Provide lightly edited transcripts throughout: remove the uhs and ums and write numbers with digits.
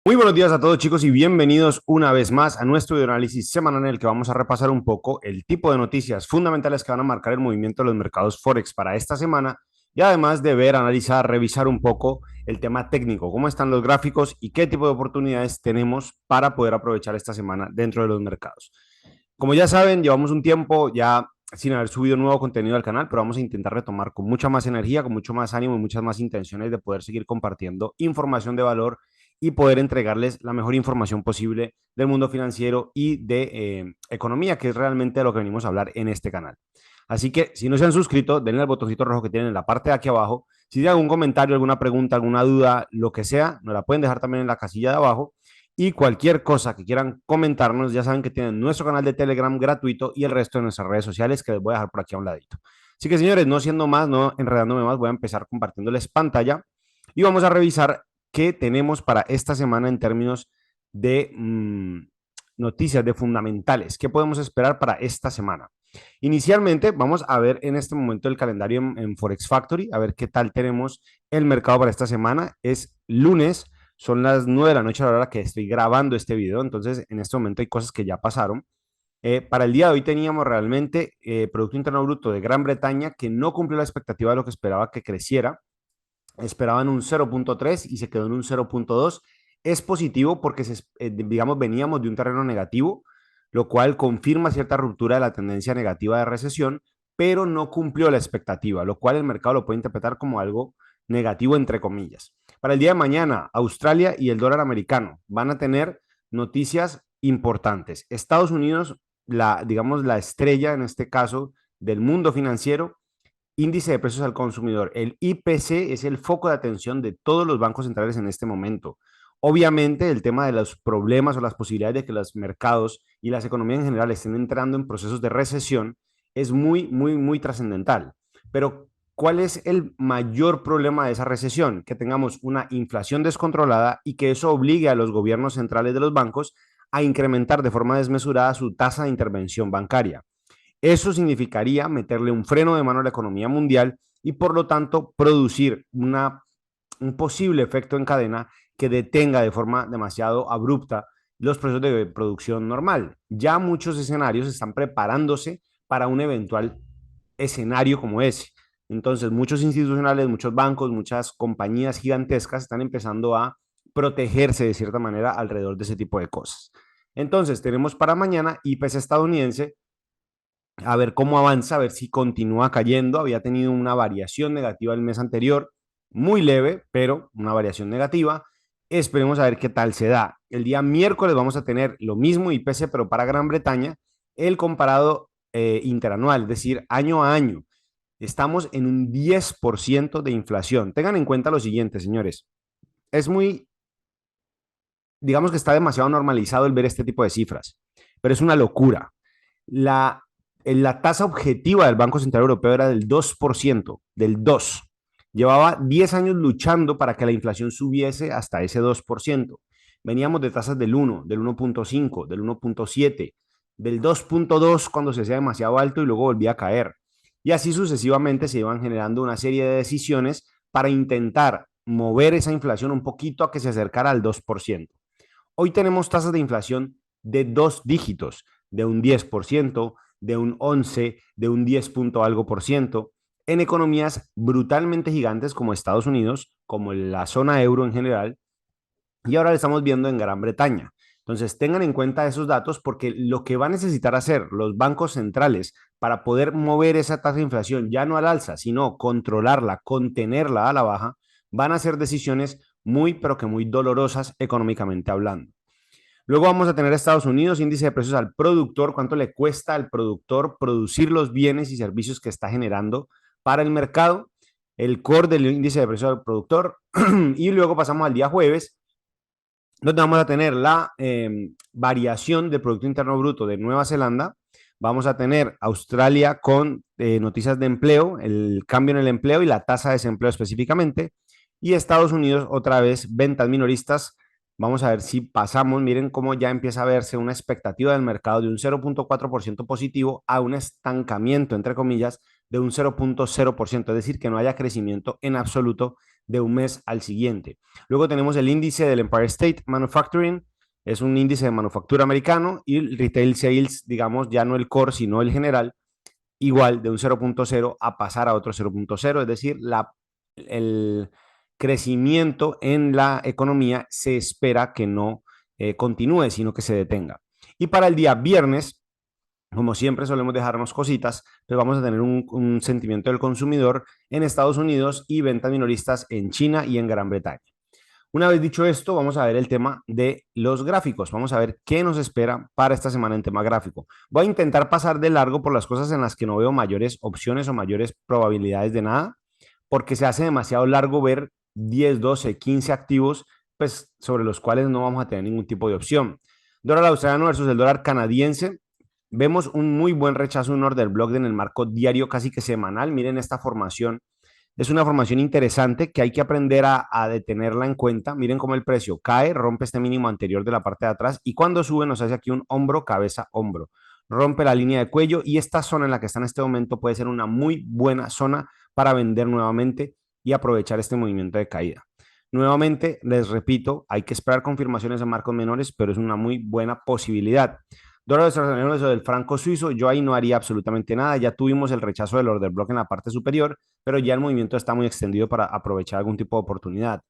Muy buenos días a todos chicos y bienvenidos una vez más a nuestro videoanálisis semanal en el que vamos a repasar un poco el tipo de noticias fundamentales que van a marcar el movimiento de los mercados Forex para esta semana y además de ver, analizar, revisar un poco el tema técnico, cómo están los gráficos y qué tipo de oportunidades tenemos para poder aprovechar esta semana dentro de los mercados. Como ya saben, llevamos un tiempo ya sin haber subido nuevo contenido al canal, pero vamos a intentar retomar con mucha más energía, con mucho más ánimo y muchas más intenciones de poder seguir compartiendo información de valor y poder entregarles la mejor información posible del mundo financiero y de economía, que es realmente de lo que venimos a hablar en este canal. Así que si no se han suscrito, denle al botoncito rojo que tienen en la parte de aquí abajo. Si tienen algún comentario, alguna pregunta, alguna duda, lo que sea, nos la pueden dejar también en la casilla de abajo. Y cualquier cosa que quieran comentarnos, ya saben que tienen nuestro canal de Telegram gratuito y el resto de nuestras redes sociales que les voy a dejar por aquí a un ladito. Así que señores, no siendo más, no enredándome más, voy a empezar compartiéndoles pantalla y vamos a revisar qué tenemos para esta semana en términos de noticias, de fundamentales. ¿Qué podemos esperar para esta semana? Inicialmente, vamos a ver en este momento el calendario en Forex Factory, a ver qué tal tenemos el mercado para esta semana. Es lunes, son las 9 de la noche a la hora que estoy grabando este video, entonces en este momento hay cosas que ya pasaron. Para el día de hoy teníamos realmente Producto Interno Bruto de Gran Bretaña que no cumplió la expectativa de lo que esperaba que creciera. Esperaban un 0.3 y se quedó en un 0.2. Es positivo porque, digamos, veníamos de un terreno negativo, lo cual confirma cierta ruptura de la tendencia negativa de recesión, pero no cumplió la expectativa, lo cual el mercado lo puede interpretar como algo negativo, entre comillas. Para el día de mañana, Australia y el dólar americano van a tener noticias importantes. Estados Unidos, digamos, la estrella en este caso del mundo financiero. Índice de precios al consumidor. El IPC es el foco de atención de todos los bancos centrales en este momento. Obviamente, el tema de los problemas o las posibilidades de que los mercados y las economías en general estén entrando en procesos de recesión es muy, muy, muy trascendental. Pero, ¿cuál es el mayor problema de esa recesión? Que tengamos una inflación descontrolada y que eso obligue a los gobiernos centrales de los bancos a incrementar de forma desmesurada su tasa de intervención bancaria. Eso significaría meterle un freno de mano a la economía mundial y por lo tanto producir un posible efecto en cadena que detenga de forma demasiado abrupta los procesos de producción normal. Ya muchos escenarios están preparándose para un eventual escenario como ese. Entonces, muchos institucionales, muchos bancos, muchas compañías gigantescas están empezando a protegerse de cierta manera alrededor de ese tipo de cosas. Entonces, tenemos para mañana IPC estadounidense, a ver cómo avanza, a ver si continúa cayendo. Había tenido una variación negativa el mes anterior, muy leve, pero una variación negativa. Esperemos a ver qué tal se da. El día miércoles vamos a tener lo mismo IPC, pero para Gran Bretaña, el comparado interanual, es decir, año a año. Estamos en un 10% de inflación. Tengan en cuenta lo siguiente, señores. Es muy, digamos que está demasiado normalizado el ver este tipo de cifras, pero es una locura. La, la tasa objetiva del Banco Central Europeo era del 2%, del 2%. Llevaba 10 años luchando para que la inflación subiese hasta ese 2%. Veníamos de tasas del 1, del 1.5, del 1.7, del 2.2 cuando se hacía demasiado alto y luego volvía a caer. Y así sucesivamente se iban generando una serie de decisiones para intentar mover esa inflación un poquito a que se acercara al 2%. Hoy tenemos tasas de inflación de dos dígitos, de un 10%, de un 11%, de un 10 punto algo por ciento, en economías brutalmente gigantes como Estados Unidos, como la zona euro en general, y ahora lo estamos viendo en Gran Bretaña. Entonces, tengan en cuenta esos datos porque lo que va a necesitar hacer los bancos centrales para poder mover esa tasa de inflación ya no al alza, sino controlarla, contenerla a la baja, van a ser decisiones muy, pero que muy dolorosas económicamente hablando. Luego vamos a tener Estados Unidos, índice de precios al productor, cuánto le cuesta al productor producir los bienes y servicios que está generando para el mercado, el core del índice de precios al productor. Y luego pasamos al día jueves, donde vamos a tener la variación del Producto Interno Bruto de Nueva Zelanda. Vamos a tener Australia con noticias de empleo, el cambio en el empleo y la tasa de desempleo específicamente. Y Estados Unidos, otra vez, ventas minoristas. Vamos a ver si pasamos, miren cómo ya empieza a verse una expectativa del mercado de un 0.4% positivo a un estancamiento, entre comillas, de un 0.0%, es decir, que no haya crecimiento en absoluto de un mes al siguiente. Luego tenemos el índice del Empire State Manufacturing, es un índice de manufactura americano, y el retail sales, digamos, ya no el core, sino el general, igual de un 0.0 a pasar a otro 0.0, es decir, el crecimiento en la economía se espera que no continúe, sino que se detenga. Y para el día viernes, como siempre solemos dejarnos cositas, pues vamos a tener un sentimiento del consumidor en Estados Unidos y ventas minoristas en China y en Gran Bretaña. Una vez dicho esto, vamos a ver el tema de los gráficos. Vamos a ver qué nos espera para esta semana en tema gráfico. Voy a intentar pasar de largo por las cosas en las que no veo mayores opciones o mayores probabilidades de nada, porque se hace demasiado largo ver 10, 12, 15 activos, pues sobre los cuales no vamos a tener ningún tipo de opción. Dólar australiano versus el dólar canadiense. Vemos un muy buen rechazo en un order block en el marco diario, casi que semanal. Miren esta formación, es una formación interesante que hay que aprender a detenerla en cuenta. Miren cómo el precio cae, rompe este mínimo anterior de la parte de atrás y cuando sube nos hace aquí un hombro, cabeza, hombro. Rompe la línea de cuello y esta zona en la que está en este momento puede ser una muy buena zona para vender nuevamente y aprovechar este movimiento de caída. Nuevamente, les repito, hay que esperar confirmaciones en marcos menores, pero es una muy buena posibilidad. Dólar australiano eso del franco suizo, yo ahí no haría absolutamente nada. Ya tuvimos el rechazo del order block en la parte superior, pero ya el movimiento está muy extendido para aprovechar algún tipo de oportunidad.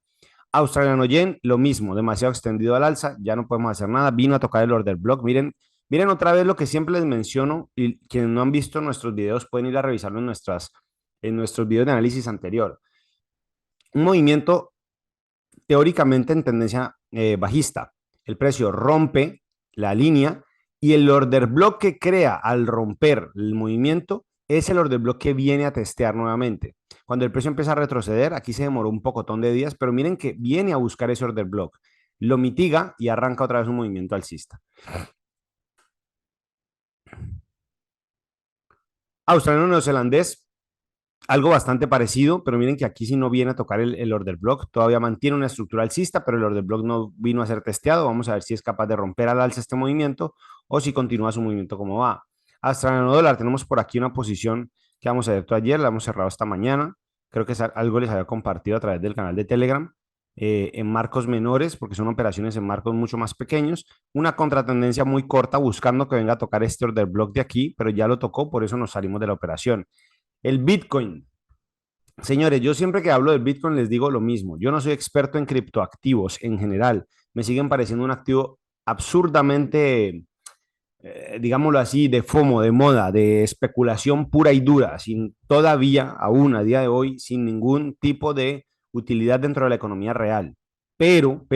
Australiano yen, lo mismo, demasiado extendido al alza, ya no podemos hacer nada. Vino a tocar el order block. Miren otra vez lo que siempre les menciono, y quienes no han visto nuestros videos pueden ir a revisarlo en nuestros videos de análisis anterior. Un movimiento teóricamente en tendencia bajista. El precio rompe la línea y el order block que crea al romper el movimiento es el order block que viene a testear nuevamente. Cuando el precio empieza a retroceder, aquí se demoró un pocotón de días, pero miren que viene a buscar ese order block, lo mitiga y arranca otra vez un movimiento alcista. Australiano neozelandés, algo bastante parecido, pero miren que aquí sí no viene a tocar el order block, todavía mantiene una estructura alcista, pero el order block no vino a ser testeado. Vamos a ver si es capaz de romper al alza este movimiento o si continúa su movimiento como va. Australiano dólar, tenemos por aquí una posición que vamos a ver ayer, la hemos cerrado esta mañana, creo que algo les había compartido a través del canal de Telegram, en marcos menores, porque son operaciones en marcos mucho más pequeños, una contratendencia muy corta buscando que venga a tocar este order block de aquí, pero ya lo tocó, por eso nos salimos de la operación. El Bitcoin. Señores, yo siempre que hablo del Bitcoin les digo lo mismo. Yo no soy experto en criptoactivos en general. Me siguen pareciendo un activo absurdamente, digámoslo así, de FOMO, de moda, de especulación pura y dura, sin todavía, aún a día de hoy, sin ningún tipo de utilidad dentro de la economía real. Pero,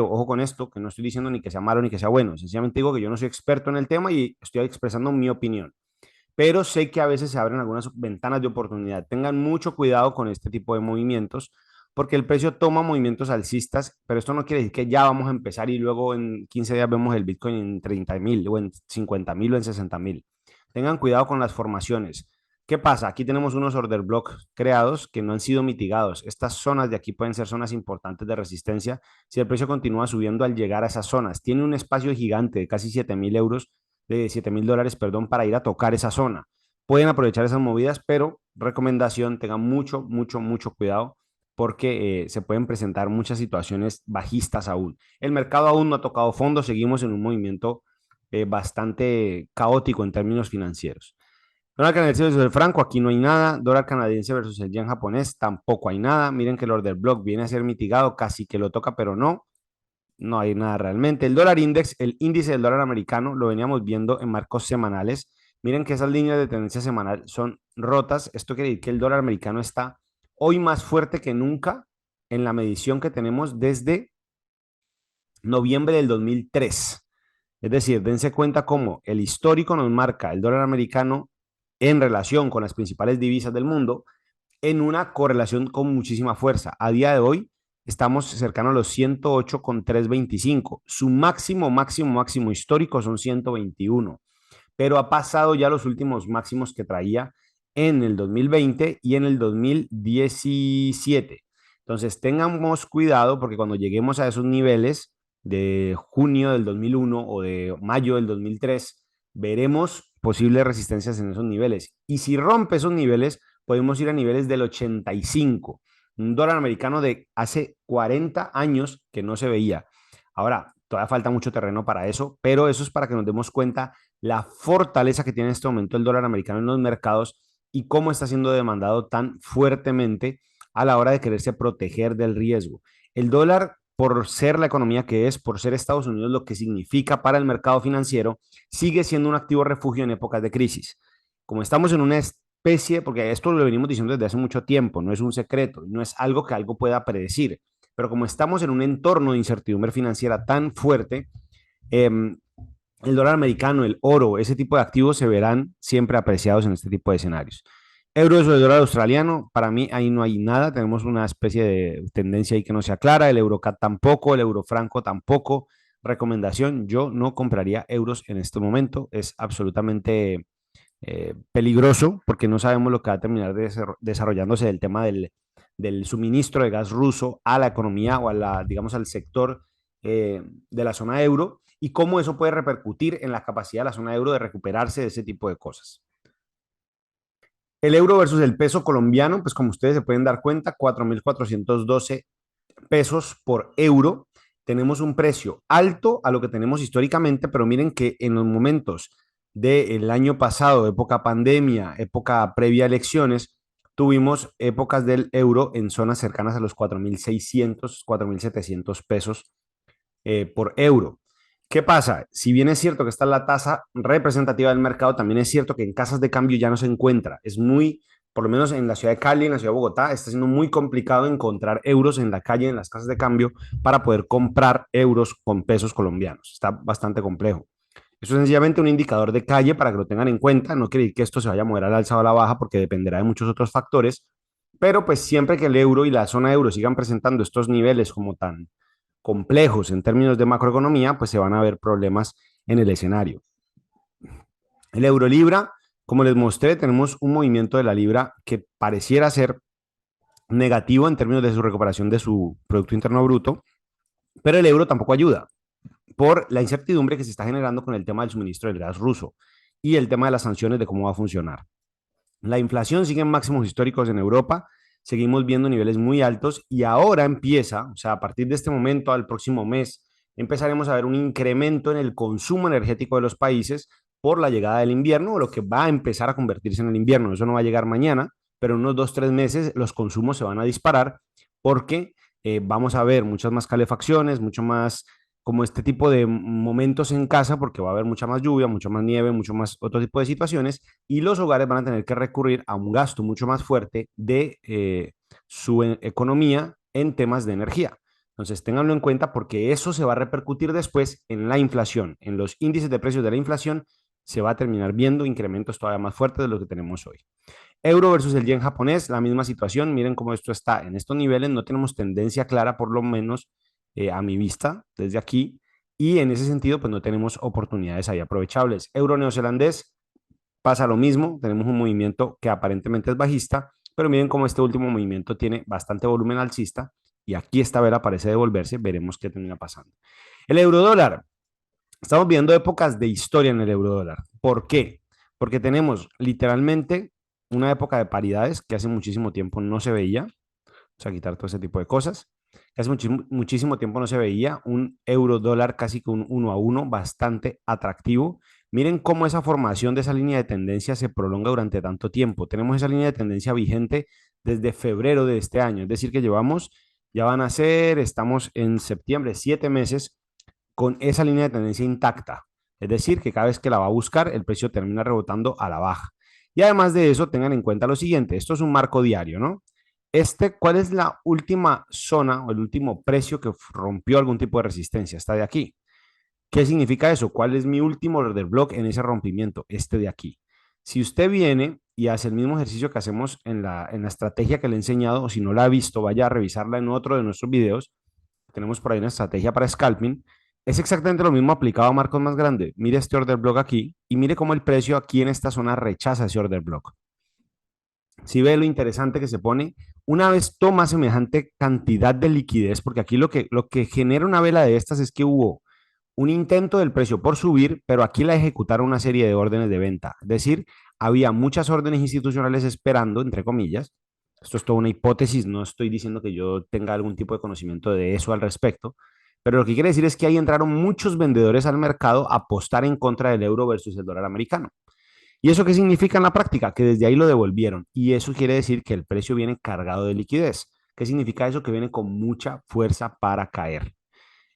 ojo con esto, que no estoy diciendo ni que sea malo ni que sea bueno. Sencillamente digo que yo no soy experto en el tema y estoy expresando mi opinión, pero sé que a veces se abren algunas ventanas de oportunidad. Tengan mucho cuidado con este tipo de movimientos, porque el precio toma movimientos alcistas, pero esto no quiere decir que ya vamos a empezar y luego en 15 días vemos el Bitcoin en 30.000 o en 50.000 o en 60.000. Tengan cuidado con las formaciones. ¿Qué pasa? Aquí tenemos unos order blocks creados que no han sido mitigados. Estas zonas de aquí pueden ser zonas importantes de resistencia si el precio continúa subiendo al llegar a esas zonas. Tiene un espacio gigante de casi 7.000 euros, de $7.000, perdón, para ir a tocar esa zona. Pueden aprovechar esas movidas, pero recomendación, tengan mucho, mucho, mucho cuidado porque se pueden presentar muchas situaciones bajistas aún. El mercado aún no ha tocado fondo, seguimos en un movimiento bastante caótico en términos financieros. Dólar canadiense versus el franco, aquí no hay nada. Dólar canadiense versus el yen japonés, tampoco hay nada. Miren que el order block viene a ser mitigado, casi que lo toca, pero no hay nada realmente. El dólar index, el índice del dólar americano, lo veníamos viendo en marcos semanales. Miren que esas líneas de tendencia semanal son rotas. Esto quiere decir que el dólar americano está hoy más fuerte que nunca en la medición que tenemos desde noviembre del 2003. Es decir, dense cuenta cómo el histórico nos marca el dólar americano en relación con las principales divisas del mundo en una correlación con muchísima fuerza. A día de hoy estamos cercanos a los 108,325. Su máximo, máximo, máximo histórico son 121, pero ha pasado ya los últimos máximos que traía en el 2020 y en el 2017. Entonces, tengamos cuidado porque cuando lleguemos a esos niveles de junio del 2001 o de mayo del 2003, veremos posibles resistencias en esos niveles. Y si rompe esos niveles, podemos ir a niveles del 85. un dólar americano de hace 40 años que no se veía. Ahora, todavía falta mucho terreno para eso, pero eso es para que nos demos cuenta la fortaleza que tiene en este momento el dólar americano en los mercados y cómo está siendo demandado tan fuertemente a la hora de quererse proteger del riesgo. El dólar, por ser la economía que es, por ser Estados Unidos lo que significa para el mercado financiero, sigue siendo un activo refugio en épocas de crisis. Como estamos en una especie, porque esto lo venimos diciendo desde hace mucho tiempo, no es un secreto, no es algo que algo pueda predecir, pero como estamos en un entorno de incertidumbre financiera tan fuerte, eh, el dólar americano, el oro, ese tipo de activos se verán siempre apreciados en este tipo de escenarios. Euro sobre el dólar australiano, para mí ahí no hay nada, tenemos una especie de tendencia ahí que no se aclara, el Eurocat tampoco, el Eurofranco tampoco. Recomendación, yo no compraría euros en este momento, es absolutamente peligroso porque no sabemos lo que va a terminar desarrollándose del tema del suministro de gas ruso a la economía o a la, digamos, al sector de la zona euro y cómo eso puede repercutir en la capacidad de la zona euro de recuperarse de ese tipo de cosas. El euro versus el peso colombiano, pues como ustedes se pueden dar cuenta, 4.412 pesos por euro. Tenemos un precio alto a lo que tenemos históricamente, pero miren que en los momentos del año pasado, época pandemia, época previa a elecciones, tuvimos épocas del euro en zonas cercanas a los 4.600, 4.700 pesos por euro. ¿Qué pasa? Si bien es cierto que está la tasa representativa del mercado, también es cierto que en casas de cambio ya no se encuentra. Es muy, por lo menos en la ciudad de Cali, en la ciudad de Bogotá, está siendo muy complicado encontrar euros en la calle, en las casas de cambio, para poder comprar euros con pesos colombianos. Está bastante complejo. Eso es sencillamente un indicador de calle para que lo tengan en cuenta. No quiere decir que esto se vaya a mover al alza o a la baja porque dependerá de muchos otros factores. Pero pues siempre que el euro y la zona euro sigan presentando estos niveles como tan complejos en términos de macroeconomía, pues se van a ver problemas en el escenario. El euro libra, como les mostré, tenemos un movimiento de la libra que pareciera ser negativo en términos de su recuperación de su Producto Interno Bruto, pero el euro tampoco ayuda por la incertidumbre que se está generando con el tema del suministro del gas ruso y el tema de las sanciones de cómo va a funcionar. La inflación sigue en máximos históricos en Europa, seguimos viendo niveles muy altos y ahora empieza, o sea, a partir de este momento al próximo mes, empezaremos a ver un incremento en el consumo energético de los países por la llegada del invierno o lo que va a empezar a convertirse en el invierno. Eso no va a llegar mañana, pero en unos 2, 3 meses los consumos se van a disparar porque vamos a ver muchas más calefacciones, mucho más como este tipo de momentos en casa, porque va a haber mucha más lluvia, mucha más nieve, mucho más otro tipo de situaciones, y los hogares van a tener que recurrir a un gasto mucho más fuerte de su economía en temas de energía. Entonces, ténganlo en cuenta porque eso se va a repercutir después en la inflación, en los índices de precios de la inflación, se va a terminar viendo incrementos todavía más fuertes de lo que tenemos hoy. Euro versus el yen japonés, la misma situación. Miren cómo esto está en estos niveles. No tenemos tendencia clara, por lo menos a mi vista, desde aquí. Y en ese sentido, pues no tenemos oportunidades ahí aprovechables. Euro neozelandés pasa lo mismo. Tenemos un movimiento que aparentemente es bajista, pero miren cómo este último movimiento tiene bastante volumen alcista. Y aquí esta vela parece devolverse. Veremos qué termina pasando. El euro dólar. Estamos viendo épocas de historia en el euro dólar. ¿Por qué? Porque tenemos literalmente una época de paridades que hace muchísimo tiempo no se veía, o sea, quitar todo ese tipo de cosas, que hace muchísimo tiempo no se veía, un euro dólar casi que un 1 a 1, bastante atractivo. Miren cómo esa formación de esa línea de tendencia se prolonga durante tanto tiempo. Tenemos esa línea de tendencia vigente desde febrero de este año, es decir, que llevamos, ya van a ser, estamos en septiembre, 7 meses con esa línea de tendencia intacta. Es decir, que cada vez que la va a buscar, el precio termina rebotando a la baja. Y además de eso, tengan en cuenta lo siguiente, esto es un marco diario, ¿no? ¿Cuál es la última zona o el último precio que rompió algún tipo de resistencia? Está de aquí. ¿Qué significa eso? ¿Cuál es mi último order block en ese rompimiento? Este de aquí. Si usted viene y hace el mismo ejercicio que hacemos en la estrategia que le he enseñado, o si no la ha visto, vaya a revisarla en otro de nuestros videos. Tenemos por ahí una estrategia para scalping. Es exactamente lo mismo aplicado a marcos más grandes. Mire este order block aquí y mire cómo el precio aquí en esta zona rechaza ese order block. Si ve lo interesante que se pone, una vez toma semejante cantidad de liquidez, porque aquí lo que genera una vela de estas es que hubo un intento del precio por subir, pero aquí la ejecutaron una serie de órdenes de venta. Es decir, había muchas órdenes institucionales esperando, entre comillas, Esto es toda una hipótesis, no estoy diciendo que yo tenga algún tipo de conocimiento de eso al respecto, pero lo que quiere decir es que ahí entraron muchos vendedores al mercado a apostar en contra del euro versus el dólar americano. ¿Y eso qué significa en la práctica? Que desde ahí lo devolvieron. Y eso quiere decir que el precio viene cargado de liquidez. ¿Qué significa eso? Que viene con mucha fuerza para caer.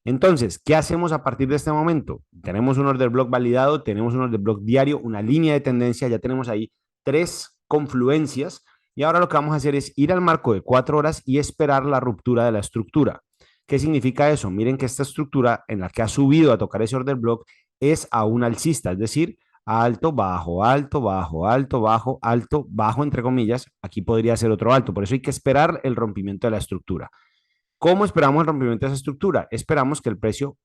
Entonces, ¿qué hacemos a partir de este momento? Tenemos un order block validado, tenemos un order block diario, una línea de tendencia, ya tenemos ahí tres confluencias y ahora lo que vamos a hacer es ir al marco de 4 horas y esperar la ruptura de la estructura. ¿Qué significa eso? Miren que esta estructura en la que ha subido a tocar ese order block es a un alcista, es decir, alto, bajo, alto, bajo, alto, bajo, alto, bajo, entre comillas. Aquí podría ser otro alto, por eso hay que esperar el rompimiento de la estructura. ¿Cómo esperamos el rompimiento de esa estructura? Esperamos que el precio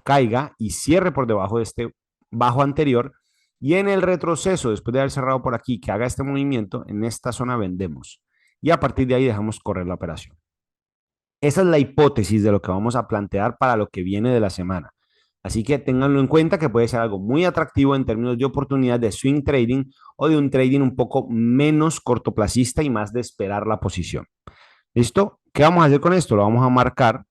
caiga y cierre por debajo de este bajo anterior y en el retroceso, después de haber cerrado por aquí, que haga este movimiento, en esta zona vendemos y a partir de ahí dejamos correr la operación. Esa es la hipótesis de lo que vamos a plantear para lo que viene de la semana. Así que ténganlo en cuenta que puede ser algo muy atractivo en términos de oportunidad de swing trading o de un trading un poco menos cortoplacista y más de esperar la posición. ¿Listo? ¿Qué vamos a hacer con esto? Lo vamos a marcar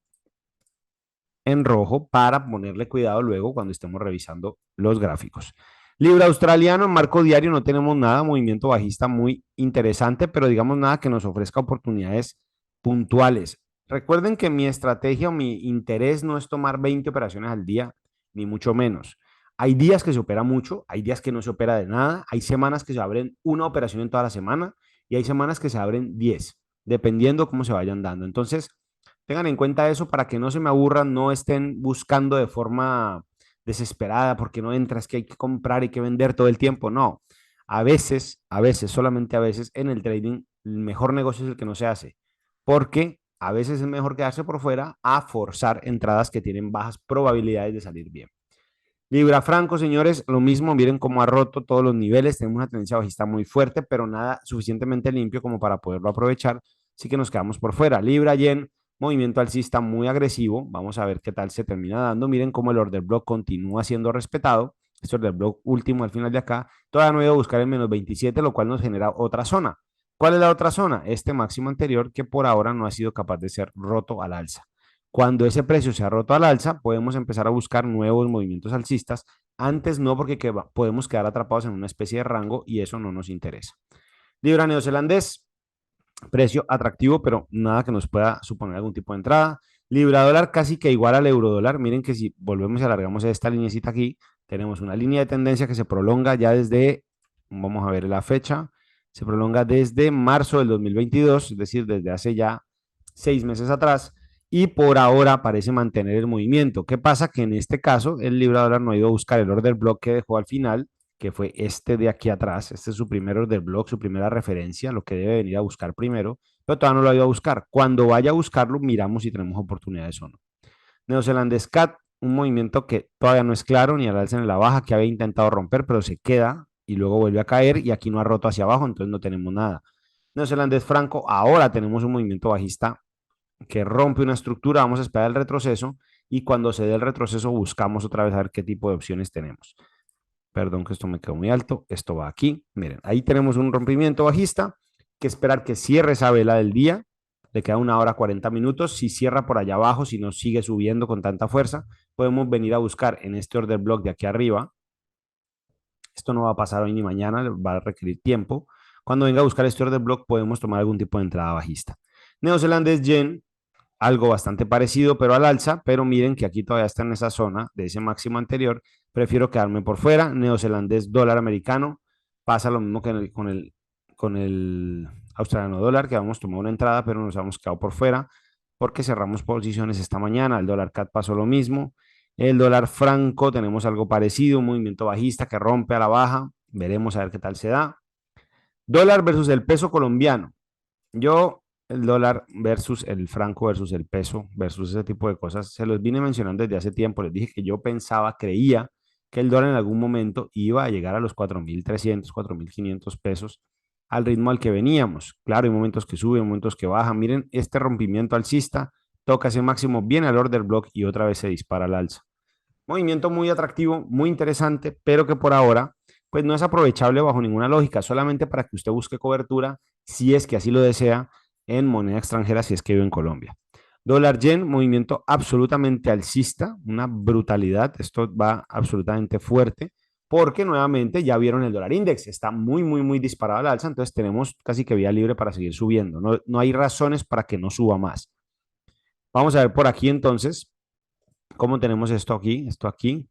en rojo para ponerle cuidado luego cuando estemos revisando los gráficos. Libra australiano en marco diario no tenemos nada, movimiento bajista muy interesante, pero digamos nada que nos ofrezca oportunidades puntuales. Recuerden que mi estrategia o mi interés no es tomar 20 operaciones al día, ni mucho menos. Hay días que se opera mucho, hay días que no se opera de nada, hay semanas que se abren una operación en toda la semana y hay semanas que se abren 10, dependiendo cómo se vayan dando. Entonces, tengan en cuenta eso para que no se me aburran, no estén buscando de forma desesperada porque no entra, es que hay que comprar y que vender todo el tiempo. No, a veces, solamente a veces en el trading, el mejor negocio es el que no se hace, porque a veces es mejor quedarse por fuera a forzar entradas que tienen bajas probabilidades de salir bien. Libra Franco, señores, lo mismo, miren cómo ha roto todos los niveles, tenemos una tendencia bajista muy fuerte, pero nada suficientemente limpio como para poderlo aprovechar, así que nos quedamos por fuera. Libra Yen, movimiento alcista muy agresivo, vamos a ver qué tal se termina dando, miren cómo el order block continúa siendo respetado, este order block último al final de acá, todavía no he ido a buscar el menos 27, lo cual nos genera otra zona. ¿Cuál es la otra zona? Este máximo anterior que por ahora no ha sido capaz de ser roto al alza. Cuando ese precio se ha roto al alza, podemos empezar a buscar nuevos movimientos alcistas. Antes no, porque podemos quedar atrapados en una especie de rango y eso no nos interesa. Libra neozelandés, precio atractivo, pero nada que nos pueda suponer algún tipo de entrada. Libra dólar casi que igual al euro dólar. Miren que si volvemos y alargamos esta linecita aquí, tenemos una línea de tendencia que se prolonga ya desde, vamos a ver la fecha, se prolonga desde marzo del 2022, es decir, desde hace ya 6 meses atrás, y por ahora parece mantener el movimiento. ¿Qué pasa? Que en este caso el libra dólar no ha ido a buscar el order block que dejó al final, que fue este de aquí atrás. Este es su primer order block, su primera referencia, lo que debe venir a buscar primero, pero todavía no lo ha ido a buscar. Cuando vaya a buscarlo, miramos si tenemos oportunidades o no. Neozelandés CAT, un movimiento que todavía no es claro, ni al alza ni a la baja, que había intentado romper, pero se queda y luego vuelve a caer y aquí no ha roto hacia abajo, entonces no tenemos nada. Neozelandés franco, ahora tenemos un movimiento bajista que rompe una estructura, vamos a esperar el retroceso y cuando se dé el retroceso buscamos otra vez a ver qué tipo de opciones tenemos. Perdón que esto me quedó muy alto, esto va aquí, miren, ahí tenemos un rompimiento bajista, que esperar que cierre esa vela del día, le queda 1 hora 40 minutos, si cierra por allá abajo, si no sigue subiendo con tanta fuerza, podemos venir a buscar en este order block de aquí arriba, esto no va a pasar hoy ni mañana, va a requerir tiempo, cuando venga a buscar este order block podemos tomar algún tipo de entrada bajista. Neozelandés Yen, algo bastante parecido, pero al alza, pero miren que aquí todavía está en esa zona de ese máximo anterior, prefiero quedarme por fuera. Neozelandés dólar americano, pasa lo mismo que con el australiano dólar, que vamos a tomar una entrada, pero nos hemos quedado por fuera porque cerramos posiciones esta mañana. El dólar CAT pasó lo mismo. El dólar franco tenemos algo parecido, un movimiento bajista que rompe a la baja, veremos a ver qué tal se da. Dólar versus el peso colombiano. Yo, el dólar versus el franco versus el peso versus ese tipo de cosas, se los vine mencionando desde hace tiempo. Les dije que yo pensaba, creía que el dólar en algún momento iba a llegar a los 4.300, 4.500 pesos al ritmo al que veníamos. Claro, hay momentos que sube, hay momentos que baja. Miren, este rompimiento alcista toca ese máximo, viene al order block y otra vez se dispara al alza. Movimiento muy atractivo, muy interesante, pero que por ahora pues no es aprovechable bajo ninguna lógica, solamente para que usted busque cobertura si es que así lo desea, en moneda extranjera si es que vive en Colombia. Dólar yen, movimiento absolutamente alcista, una brutalidad. Esto va absolutamente fuerte porque nuevamente ya vieron el dólar index, está muy, muy, muy disparado al alza, entonces tenemos casi que vía libre para seguir subiendo. No, no hay razones para que no suba más. Vamos a ver por aquí entonces cómo tenemos esto aquí, esto aquí.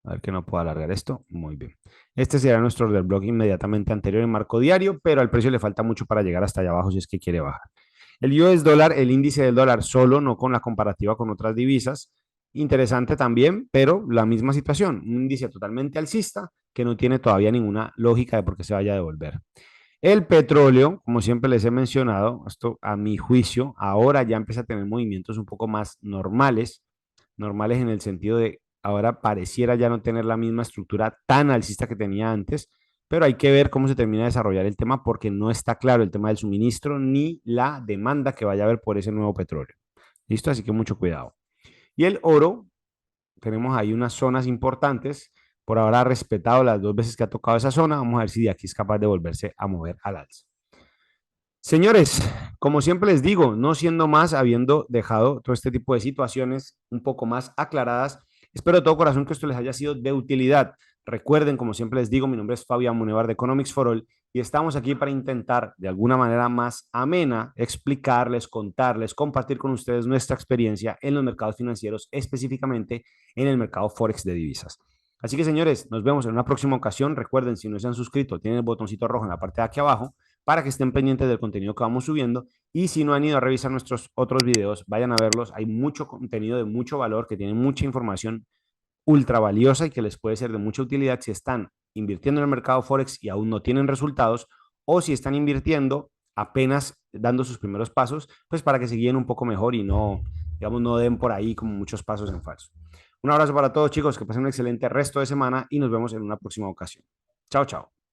A ver que no puedo alargar esto. Muy bien. Este será nuestro order block inmediatamente anterior en marco diario, pero al precio le falta mucho para llegar hasta allá abajo si es que quiere bajar. El US dólar, el índice del dólar solo, no con la comparativa con otras divisas. Interesante también, pero la misma situación. Un índice totalmente alcista que no tiene todavía ninguna lógica de por qué se vaya a devolver. El petróleo, como siempre les he mencionado, esto a mi juicio, ahora ya empieza a tener movimientos un poco más normales, normales en el sentido de ahora pareciera ya no tener la misma estructura tan alcista que tenía antes, pero hay que ver cómo se termina de desarrollar el tema porque no está claro el tema del suministro ni la demanda que vaya a haber por ese nuevo petróleo. ¿Listo? Así que mucho cuidado. Y el oro, tenemos ahí unas zonas importantes. Por ahora ha respetado las dos veces que ha tocado esa zona. Vamos a ver si de aquí es capaz de volverse a mover al alza. Señores, como siempre les digo, no siendo más, habiendo dejado todo este tipo de situaciones un poco más aclaradas, espero de todo corazón que esto les haya sido de utilidad. Recuerden, como siempre les digo, mi nombre es Fabián Munevar de Economics for All y estamos aquí para intentar de alguna manera más amena explicarles, contarles, compartir con ustedes nuestra experiencia en los mercados financieros, específicamente en el mercado Forex de divisas. Así que señores, nos vemos en una próxima ocasión. Recuerden, si no se han suscrito, tienen el botoncito rojo en la parte de aquí abajo para que estén pendientes del contenido que vamos subiendo. Y si no han ido a revisar nuestros otros videos, vayan a verlos. Hay mucho contenido de mucho valor, que tiene mucha información ultra valiosa y que les puede ser de mucha utilidad si están invirtiendo en el mercado Forex y aún no tienen resultados, o si están invirtiendo apenas dando sus primeros pasos, pues para que se guíen un poco mejor y no, digamos, no den por ahí como muchos pasos en falso. Un abrazo para todos, chicos, que pasen un excelente resto de semana y nos vemos en una próxima ocasión. Chao, chao.